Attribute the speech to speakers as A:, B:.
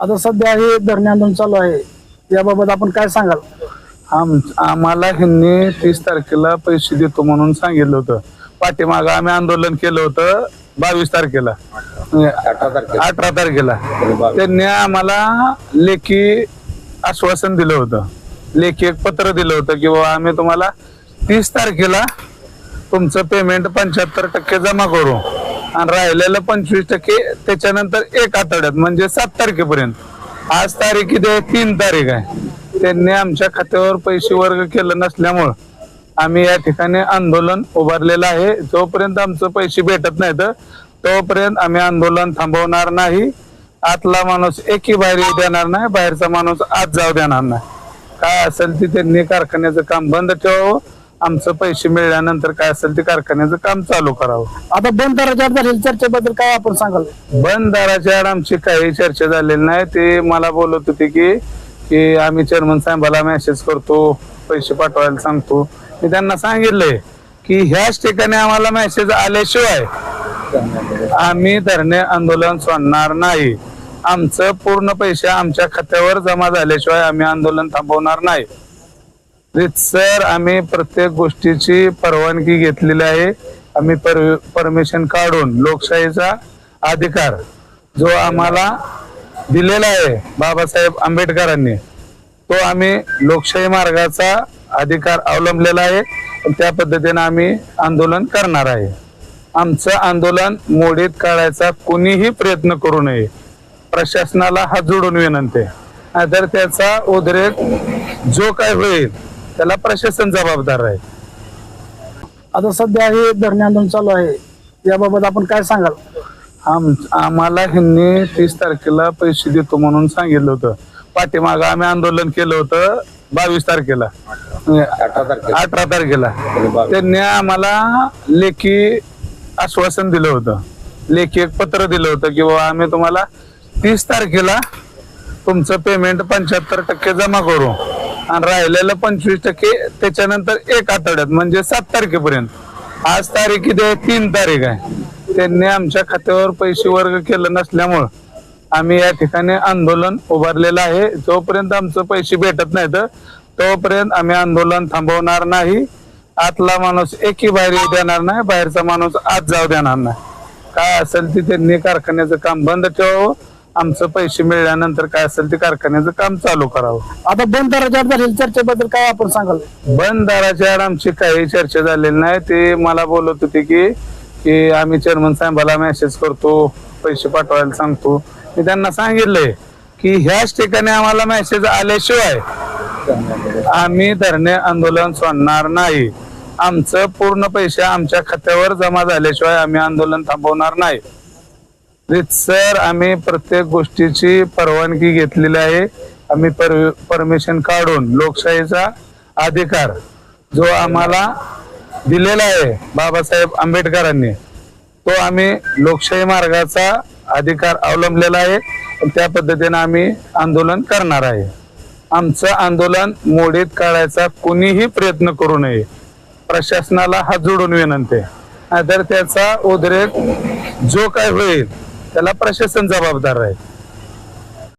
A: आता सध्या हे धरणे आंदोलन चालू आहे, याबाबत आपण काय सांगाल?
B: आम्हाला ह्यांनी 30 तारखेला पैसे देतो म्हणून सांगितलं होतं. पाठीमागं आम्ही आंदोलन केलं होतं 22 तारखेला, 18 तारखेला. त्यांनी आम्हाला लेखी आश्वासन दिलं होतं, लेखी एक पत्र दिलं होतं की बाबा आम्ही तुम्हाला 30 तारखेला तुमचं पेमेंट 75% जमा करू आणि राहिलेलं 25% त्याच्यानंतर 1 आठवड्यात म्हणजे 7 तारखेपर्यंत. आज तारीख किती आहे? 3 तारीख आहे. त्यांनी आमच्या खात्यावर पैसे वर्ग केलं नसल्यामुळं आम्ही या ठिकाणी आंदोलन उभारलेलं आहे. जोपर्यंत आमचं पैसे भेटत नाहीत तोपर्यंत आम्ही आंदोलन थांबवणार नाही. आतला माणूस एकही बाहेर येऊ देणार नाही, बाहेरचा माणूस आत जाऊ देणार नाही. काय असेल ते त्यांनी कारखान्याचं काम बंद ठेवावं, आमचं पैसे मिळाल्यानंतर काय असेल ते कारखान्याचं काम चालू करावं.
A: आता बंद दराच्या झालेल्या चर्चेबद्दल काय आपण सांगाल?
B: बंद दराच्या आड आमची काही चर्चा झालेली नाही. ते मला बोलत होते की आम्ही चेअरमन साहेबाला मेसेज करतो, पैसे पाठवायला सांगतो. मी त्यांना सांगितलंय की ह्याच ठिकाणी आम्हाला मेसेज आल्याशिवाय आम्ही धरणे आंदोलन सोडणार नाही. आमचं पूर्ण पैसे आमच्या खात्यावर जमा झाल्याशिवाय आम्ही आंदोलन थांबवणार नाही. सर, आम्ही प्रत्येक गोष्टीची परवानगी घेतलेली आहे. आम्ही परमिशन काढून लोकशाहीचा अधिकार जो आम्हाला दिलेला आहे बाबासाहेब आंबेडकरांनी, तो आम्ही लोकशाही मार्गाचा अधिकार अवलंबलेला आहे. त्या पद्धतीने आम्ही आंदोलन करणार आहे. आमचं आंदोलन मोडीत काढायचा कोणीही प्रयत्न करू नये. प्रशासनाला हात जोडून विनंती आहे. नाहीतर त्याचा उद्रेक जो काय होईल त्याला प्रशासन जबाबदार आहे.
A: आता सध्या हे धरणे आंदोलन चालू आहे, याबाबत आपण काय सांगाल?
B: आम्हाला ह्यांनी 30 तारखेला पैसे देतो म्हणून सांगितलं होतं. पाठीमागं आम्ही आंदोलन केलं होतं 22 तारखेला, 18 तारखेला. त्यांनी आम्हाला लेखी आश्वासन दिलं होतं, लेखी एक पत्र दिलं होतं की बाबा आम्ही तुम्हाला 30 तारखेला तुमचं पेमेंट 75% जमा करू आणि राहिलेलं 25% त्याच्यानंतर 1 आठवड्यात म्हणजे 7 तारखेपर्यंत. आज तारीख किती आहे? 3 तारीख आहे. त्यांनी आमच्या खात्यावर पैसे वर्ग केलं नसल्यामुळं आम्ही या ठिकाणी आंदोलन उभारलेलं आहे. जोपर्यंत आमचं पैसे भेटत नाहीत तोपर्यंत आम्ही आंदोलन थांबवणार नाही. आतला माणूस एकही बाहेर येऊ देणार नाही, बाहेरचा माणूस आत जाऊ देणार नाही. काय असेल ते त्यांनी कारखान्याचं काम बंद ठेवावं, आमचं पैसे मिळाल्यानंतर काय असेल ते कारखान्याचं काम चालू करावं.
A: आता बंद दराच्या झालेल्या चर्चेबद्दल काय आपण सांगाल?
B: बंद दराच्या आड आमची काही चर्चा झालेली नाही. ते मला बोलत होते की आम्ही चेअरमन साहेबाला मेसेज करतो, पैसे पाठवायला सांगतो. मी त्यांना सांगितलंय की ह्याच ठिकाणी आम्हाला मेसेज आल्याशिवाय आम्ही धरणे आंदोलन सोडणार नाही. आमचं पूर्ण पैसे आमच्या खात्यावर जमा झाल्याशिवाय आम्ही आंदोलन थांबवणार नाही. सर, आम्ही प्रत्येक गोष्टीची परवानगी घेतलेली आहे. आम्ही परमिशन काढून लोकशाहीचा अधिकार जो आम्हाला दिलेला आहे बाबासाहेब आंबेडकरांनी, तो आम्ही लोकशाही मार्गाचा अधिकार अवलंबलेला आहे. त्या पद्धतीने आम्ही आंदोलन करणार आहे. आमचं आंदोलन मोडीत काढायचा कोणीही प्रयत्न करू नये. प्रशासनाला हात जोडून विनंती आहे. नाहीतर त्याचा उद्रेक जो काय होईल त्याला प्रशासन जबाबदार आहे.